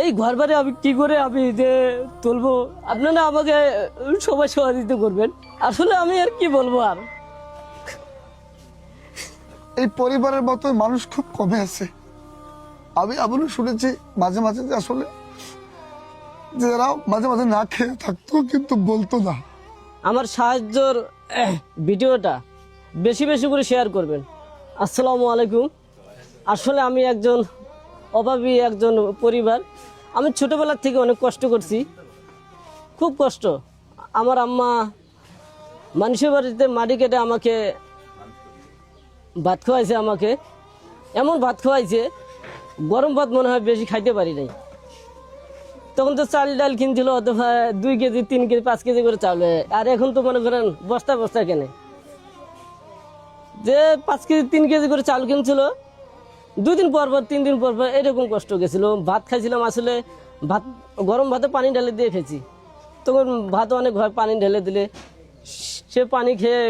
এই ঘর বাড়ি আমি কি করে আমি যে তুলবো, আপনারা আমাকে সবাই সহযোগিতা করবেন। আসলে আমি আর কি বলবো আর। এই পরিবারের মতো মানুষ খুব কমে আছে। আমি এমনও শুনেছি মাঝে মাঝে যে আসলে যারা মাঝে মাঝে না খেয়ে থাকতো কিন্তু বলতো না। আমার সাহায্যর ভিডিওটা বেশি বেশি করে শেয়ার করবেন। আসসালামু আলাইকুম। আসলে আমি একজন অভাবী একজন পরিবার। আমি ছোটোবেলার থেকে অনেক কষ্ট করছি, খুব কষ্ট। আমার আম্মা মানুষের বাড়িতে মাটি কেটে আমাকে ভাত খাওয়াইছে, আমাকে এমন ভাত খাওয়াইছে গরম ভাত মনে হয় বেশি খাইতে পারি নাই। তখন তো চাল ডাল কিনছিল অথবা 2 কেজি 3 কেজি 5 কেজি করে চাল, আর এখন তো মনে করেন বস্তা বস্তা কেনে। যে 5 কেজি 3 কেজি করে চাল কিনছিল, 2 দিন পর পর 3 দিন পর পর এরকম কষ্ট গেছিল। ভাত খাইছিলাম আসলে ভাত গরম ভাতে পানি ঢেলে দিয়ে খেয়েছি। তখন ভাত অনেক হয়, পানি ঢেলে দিলে সে পানি খেয়ে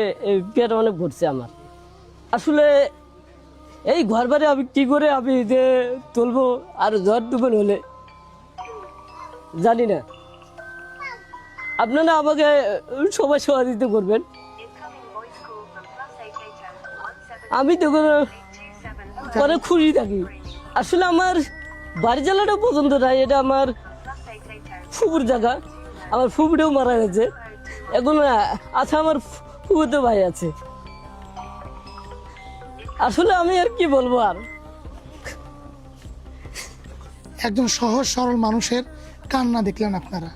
পেট অনেক ভরছে আমার। আসলে এই ঘর বাড়ি আমি কি করে আমি যে তুলবো, আর ঝড় তুফান হলে জানি না। আপনারা আমাকে সবাই সহযোগিতা করবেন। আমি তো অনেক খুশি থাকি। আসলে আমার বাড়ি জেলাটা পছন্দ নাই, এটা আমার ফুপুর জায়গা। আমার ফুপুটাও মারা গেছে, এখন আছে আমার ফুপুতে ভাই আছে। আসলে আমি আর কি বলবো আর। একজন সহজ সরল মানুষের কান্না দেখলেন আপনারা।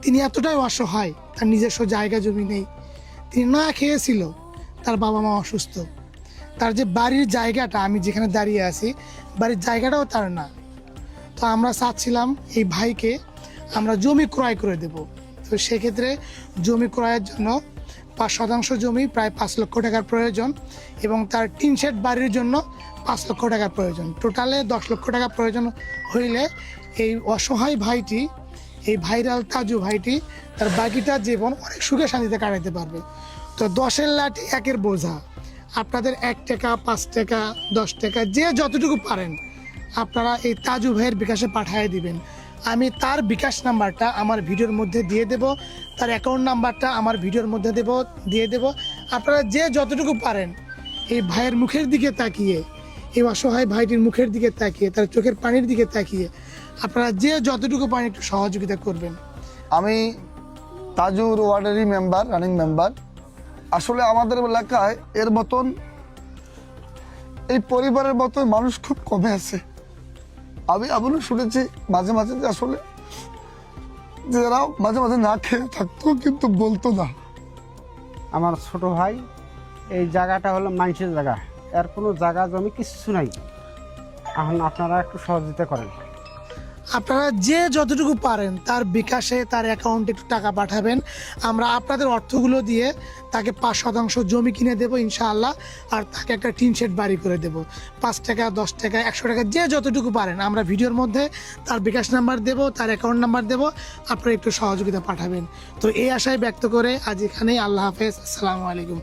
তিনি এতটাই অসহায়, তার নিজস্ব জায়গা জমি নেই, তিনি না খেয়েছিল, তার বাবা মা অসুস্থ, তার যে বাড়ির জায়গাটা, আমি যেখানে দাঁড়িয়ে আছি বাড়ির জায়গাটাও তার না। তো আমরা চাচ্ছিলাম এই ভাইকে আমরা জমি ক্রয় করে দেব। তো সেক্ষেত্রে জমি ক্রয়ের জন্য 5% জমি প্রায় 5 লক্ষ টাকার প্রয়োজন, এবং তার টিন শেড বাড়ির জন্য 5 লক্ষ টাকার প্রয়োজন। টোটালে 10 লক্ষ টাকা প্রয়োজন হইলে এই অসহায় ভাইটি, এই ভাইরাল তাজু ভাইটি তার বাকিটা জীবন অনেক সুখে শান্তিতে কাটাতে পারবে। তো 10-এর লাঠি 1-এর বোঝা। আপনাদের 1 টাকা 5 টাকা 10 টাকা যে যতটুকু পারেন আপনারা এই তাজু ভাইয়ের বিকাশে পাঠিয়ে দিবেন। আমি তার বিকাশ নাম্বারটা আমার ভিডিওর মধ্যে দিয়ে দেব, তার অ্যাকাউন্ট নাম্বারটা আমার ভিডিওর মধ্যে দিয়ে দেব। আপনারা যে যতটুকু পারেন এই ভাইয়ের মুখের দিকে তাকিয়ে, এই অসহায় ভাইটির মুখের দিকে তাকিয়ে, তার চোখের পানির দিকে তাকিয়ে আপনারা যে যতটুকু পারেন একটু সহযোগিতা করবেন। আমি তাজুর ওয়ার্ডেরই মেম্বার, রানিং মেম্বার। আসলে আমাদের এলাকায় এর মতন, এই পরিবারের মতো মানুষ খুব কমে আছে। আমি এমনও শুনেছি মাঝে মাঝে যে আসলে যারা মাঝে মাঝে না খেয়ে থাকতো কিন্তু বলতো না। আমার ছোট ভাই, এই জায়গাটা হলো মানুষের জায়গা, এর কোনো জায়গা জমি কিছু নাই। এখন আপনারা একটু সহযোগিতা করেন। আপনারা যে যতটুকু পারেন তার বিকাশে, তার অ্যাকাউন্টে একটু টাকা পাঠাবেন। আমরা আপনাদের অর্থগুলো দিয়ে তাকে 5% জমি কিনে দেবো ইনশাআল্লাহ, আর তাকে একটা টিন শেড বাড়ি করে দেবো। 5 টাকা 10 টাকা 100 টাকা যে যতটুকু পারেন আমরা ভিডিওর মধ্যে তার বিকাশ নাম্বার দেব, তার অ্যাকাউন্ট নাম্বার দেব, আপনারা একটু সহযোগিতা পাঠাবেন। তো এই আশায় ব্যক্ত করে আজ এখানেই, আল্লাহ হাফেজ, আসসালামু আলাইকুম।